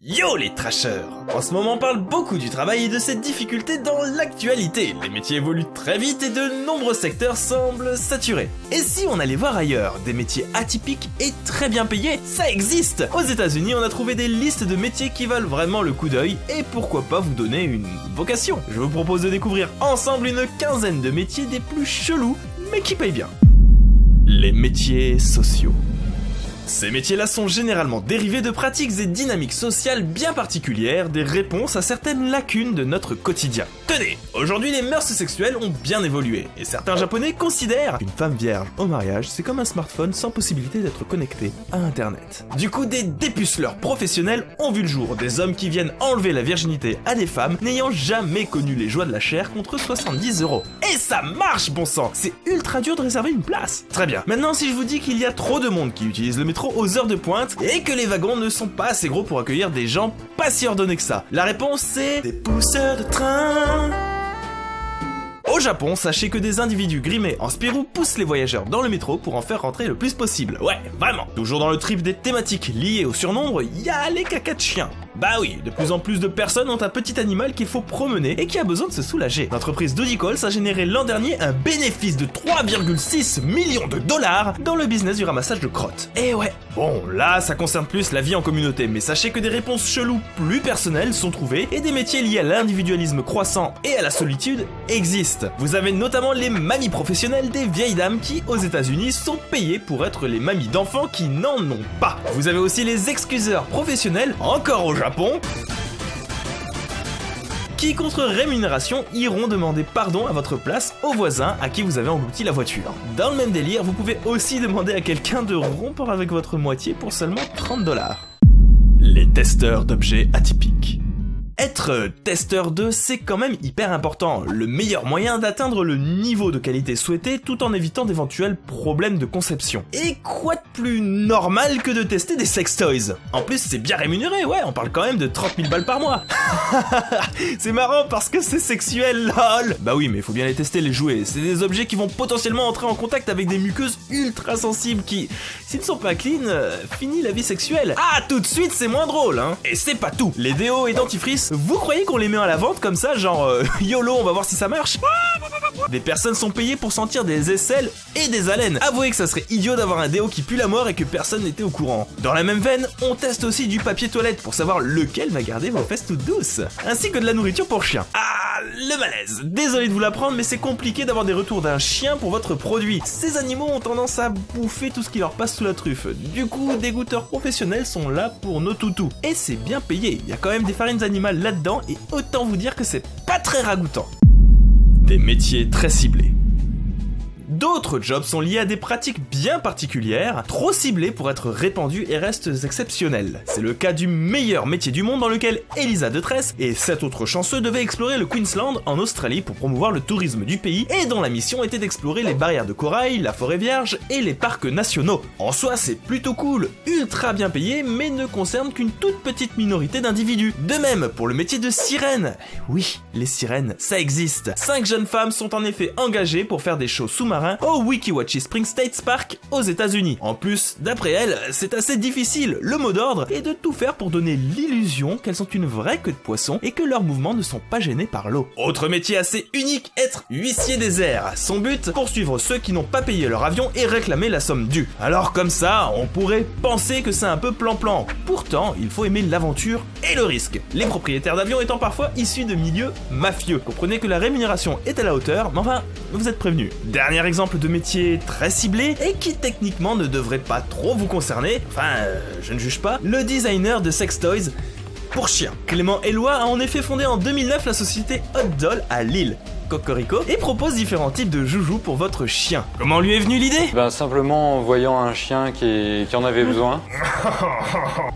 Yo les trashers! En ce moment on parle beaucoup du travail et de ses difficultés dans l'actualité. Les métiers évoluent très vite et de nombreux secteurs semblent saturés. Et si on allait voir ailleurs, des métiers atypiques et très bien payés, ça existe! Aux États-Unis, on a trouvé des listes de métiers qui valent vraiment le coup d'œil et pourquoi pas vous donner une vocation. Je vous propose de découvrir ensemble une quinzaine de métiers des plus chelous, mais qui payent bien. Les métiers sociaux. Ces métiers-là sont généralement dérivés de pratiques et dynamiques sociales bien particulières, des réponses à certaines lacunes de notre quotidien. Tenez, aujourd'hui les mœurs sexuelles ont bien évolué, et certains japonais considèrent qu'une femme vierge au mariage, c'est comme un smartphone sans possibilité d'être connecté à internet. Du coup, des dépuceleurs professionnels ont vu le jour, des hommes qui viennent enlever la virginité à des femmes n'ayant jamais connu les joies de la chair contre 70€. Et ça marche, bon sang! C'est ultra dur de réserver une place. Très bien. Maintenant, si je vous dis qu'il y a trop de monde qui utilise le métro aux heures de pointe et que les wagons ne sont pas assez gros pour accueillir des gens pas si ordonnés que ça, la réponse c'est des pousseurs de train. Au Japon, sachez que des individus grimés en Spirou poussent les voyageurs dans le métro pour en faire rentrer le plus possible. Ouais, vraiment. Toujours dans le trip des thématiques liées au surnombre, il y a les cacas de chiens. Bah oui, de plus en plus de personnes ont un petit animal qu'il faut promener et qui a besoin de se soulager. L'entreprise Doodicalls a généré l'an dernier un bénéfice de 3,6 millions de dollars dans le business du ramassage de crottes. Et ouais, bon là ça concerne plus la vie en communauté, mais sachez que des réponses cheloues plus personnelles sont trouvées et des métiers liés à l'individualisme croissant et à la solitude existent. Vous avez notamment les mamies professionnelles des vieilles dames qui, aux États-Unis, sont payées pour être les mamies d'enfants qui n'en ont pas. Vous avez aussi les excuseurs professionnels, encore au Japon, qui contre rémunération iront demander pardon à votre place aux voisins à qui vous avez englouti la voiture. Dans le même délire, vous pouvez aussi demander à quelqu'un de rompre avec votre moitié pour seulement 30$. Les testeurs d'objets atypiques. Être testeur de, c'est quand même hyper important, le meilleur moyen d'atteindre le niveau de qualité souhaité tout en évitant d'éventuels problèmes de conception. Et quoi de plus normal que de tester des sextoys? En plus c'est bien rémunéré, ouais, on parle quand même de 30 000 balles par mois. C'est marrant parce que c'est sexuel, lol. Bah oui, mais faut bien les tester, les jouets, c'est des objets qui vont potentiellement entrer en contact avec des muqueuses ultra sensibles qui, s'ils ne sont pas clean, finit la vie sexuelle. Ah, tout de suite c'est moins drôle, hein. Et c'est pas tout, les déos et dentifrices, vous croyez qu'on les met à la vente comme ça, genre YOLO, on va voir si ça marche? Des personnes sont payées pour sentir des aisselles et des haleines. Avouez que ça serait idiot d'avoir un déo qui pue la mort et que personne n'était au courant. Dans la même veine, on teste aussi du papier toilette pour savoir lequel va garder vos fesses toutes douces, ainsi que de la nourriture pour chiens. Ah, le malaise. Désolé de vous l'apprendre, mais c'est compliqué d'avoir des retours d'un chien pour votre produit. Ces animaux ont tendance à bouffer tout ce qui leur passe sous la truffe. Du coup, des goûteurs professionnels sont là pour nos toutous. Et c'est bien payé, il y a quand même des farines animales là-dedans et autant vous dire que c'est pas très ragoûtant. Des métiers très ciblés. D'autres jobs sont liés à des pratiques bien particulières, trop ciblées pour être répandues et restent exceptionnelles. C'est le cas du meilleur métier du monde dans lequel Elisa de Tresse et 7 autres chanceux devaient explorer le Queensland en Australie pour promouvoir le tourisme du pays et dont la mission était d'explorer les barrières de corail, la forêt vierge et les parcs nationaux. En soi, c'est plutôt cool, ultra bien payé, mais ne concerne qu'une toute petite minorité d'individus. De même pour le métier de sirène. Oui, les sirènes, ça existe. 5 jeunes femmes sont en effet engagées pour faire des shows sous-marins au Weeki Spring State Park aux États-Unis. En plus, d'après elles, c'est assez difficile. Le mot d'ordre est de tout faire pour donner l'illusion qu'elles sont une vraie queue de poisson et que leurs mouvements ne sont pas gênés par l'eau. Autre métier assez unique, être huissier des airs. Son but, poursuivre ceux qui n'ont pas payé leur avion et réclamer la somme due. Alors comme ça, on pourrait penser que c'est un peu plan-plan. Pourtant, il faut aimer l'aventure et le risque. Les propriétaires d'avions étant parfois issus de milieux mafieux. Comprenez que la rémunération est à la hauteur, mais enfin, vous êtes prévenus. Dernier exemple de métier très ciblé et qui techniquement ne devrait pas trop vous concerner, enfin je ne juge pas, le designer de sextoys pour chiens. Clément Eloi a en effet fondé en 2009 la société Hot Doll à Lille, Cocorico, et propose différents types de joujoux pour votre chien. Comment lui est venue l'idée? Simplement en voyant un chien qui en avait besoin.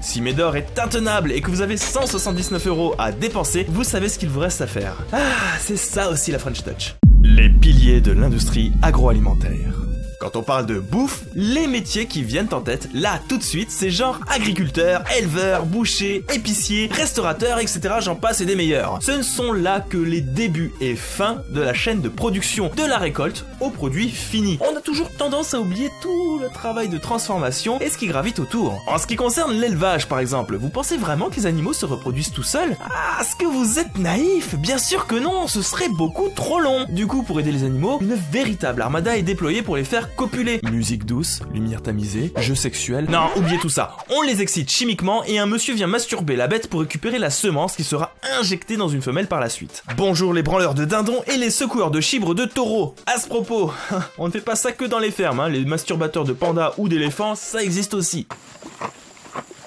Si Médor est intenable et que vous avez 179€ à dépenser, vous savez ce qu'il vous reste à faire. Ah, c'est ça aussi la French Touch. Les piliers de l'industrie agroalimentaire. Quand on parle de bouffe, les métiers qui viennent en tête, là tout de suite, c'est genre agriculteur, éleveur, boucher, épicier, restaurateur, etc. J'en passe et des meilleurs. Ce ne sont là que les débuts et fins de la chaîne de production, de la récolte au produit fini. On a toujours tendance à oublier tout le travail de transformation et ce qui gravite autour. En ce qui concerne l'élevage par exemple, vous pensez vraiment que les animaux se reproduisent tout seuls? Ah, est-ce que vous êtes naïf? Bien sûr que non, ce serait beaucoup trop long. Du coup, pour aider les animaux, une véritable armada est déployée pour les faire copuler. Musique douce, lumière tamisée, jeux sexuels... Non, oubliez tout ça. On les excite chimiquement et un monsieur vient masturber la bête pour récupérer la semence qui sera injectée dans une femelle par la suite. Bonjour les branleurs de dindons et les secoueurs de chibres de taureaux. À ce propos, on ne fait pas ça que dans les fermes, hein. Les masturbateurs de pandas ou d'éléphants, ça existe aussi.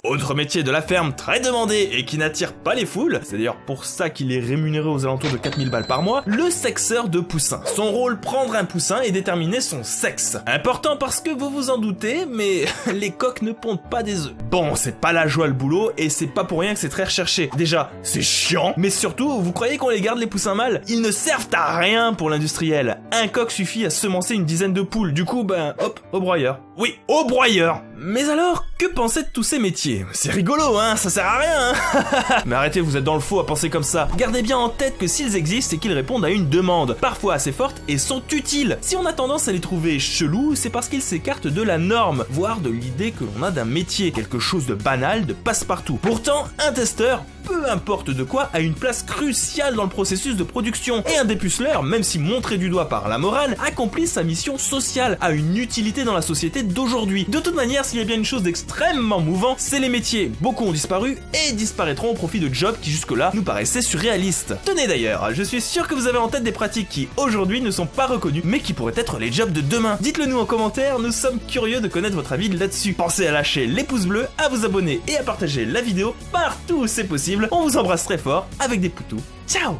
Autre métier de la ferme très demandé et qui n'attire pas les foules, c'est d'ailleurs pour ça qu'il est rémunéré aux alentours de 4000 balles par mois, le sexeur de poussins. Son rôle, prendre un poussin et déterminer son sexe. Important parce que vous vous en doutez, mais les coqs ne pondent pas des œufs. Bon, c'est pas la joie le boulot et c'est pas pour rien que c'est très recherché. Déjà, c'est chiant, mais surtout, vous croyez qu'on les garde les poussins mâles? Ils ne servent à rien pour l'industriel. Un coq suffit à semencer une dizaine de poules, du coup, ben, hop, au broyeur. Oui, au broyeur. Mais alors, que pensez de tous ces métiers? C'est rigolo, hein, ça sert à rien, hein. Mais arrêtez, vous êtes dans le faux à penser comme ça. Gardez bien en tête que s'ils existent, c'est qu'ils répondent à une demande, parfois assez forte, et sont utiles. Si on a tendance à les trouver chelous, c'est parce qu'ils s'écartent de la norme, voire de l'idée que l'on a d'un métier, quelque chose de banal, de passe-partout. Pourtant, un testeur, peu importe de quoi, a une place cruciale dans le processus de production. Et un dépuceleur, même si montré du doigt par la morale, accomplit sa mission sociale, a une utilité dans la société d'aujourd'hui. De toute manière, s'il y a bien une chose d'extrêmement mouvant, c'est les métiers. Beaucoup ont disparu et disparaîtront au profit de jobs qui jusque-là nous paraissaient surréalistes. Tenez d'ailleurs, je suis sûr que vous avez en tête des pratiques qui, aujourd'hui, ne sont pas reconnues, mais qui pourraient être les jobs de demain. Dites-le nous en commentaire, nous sommes curieux de connaître votre avis là-dessus. Pensez à lâcher les pouces bleus, à vous abonner et à partager la vidéo partout où c'est possible. On vous embrasse très fort avec des poutous. Ciao!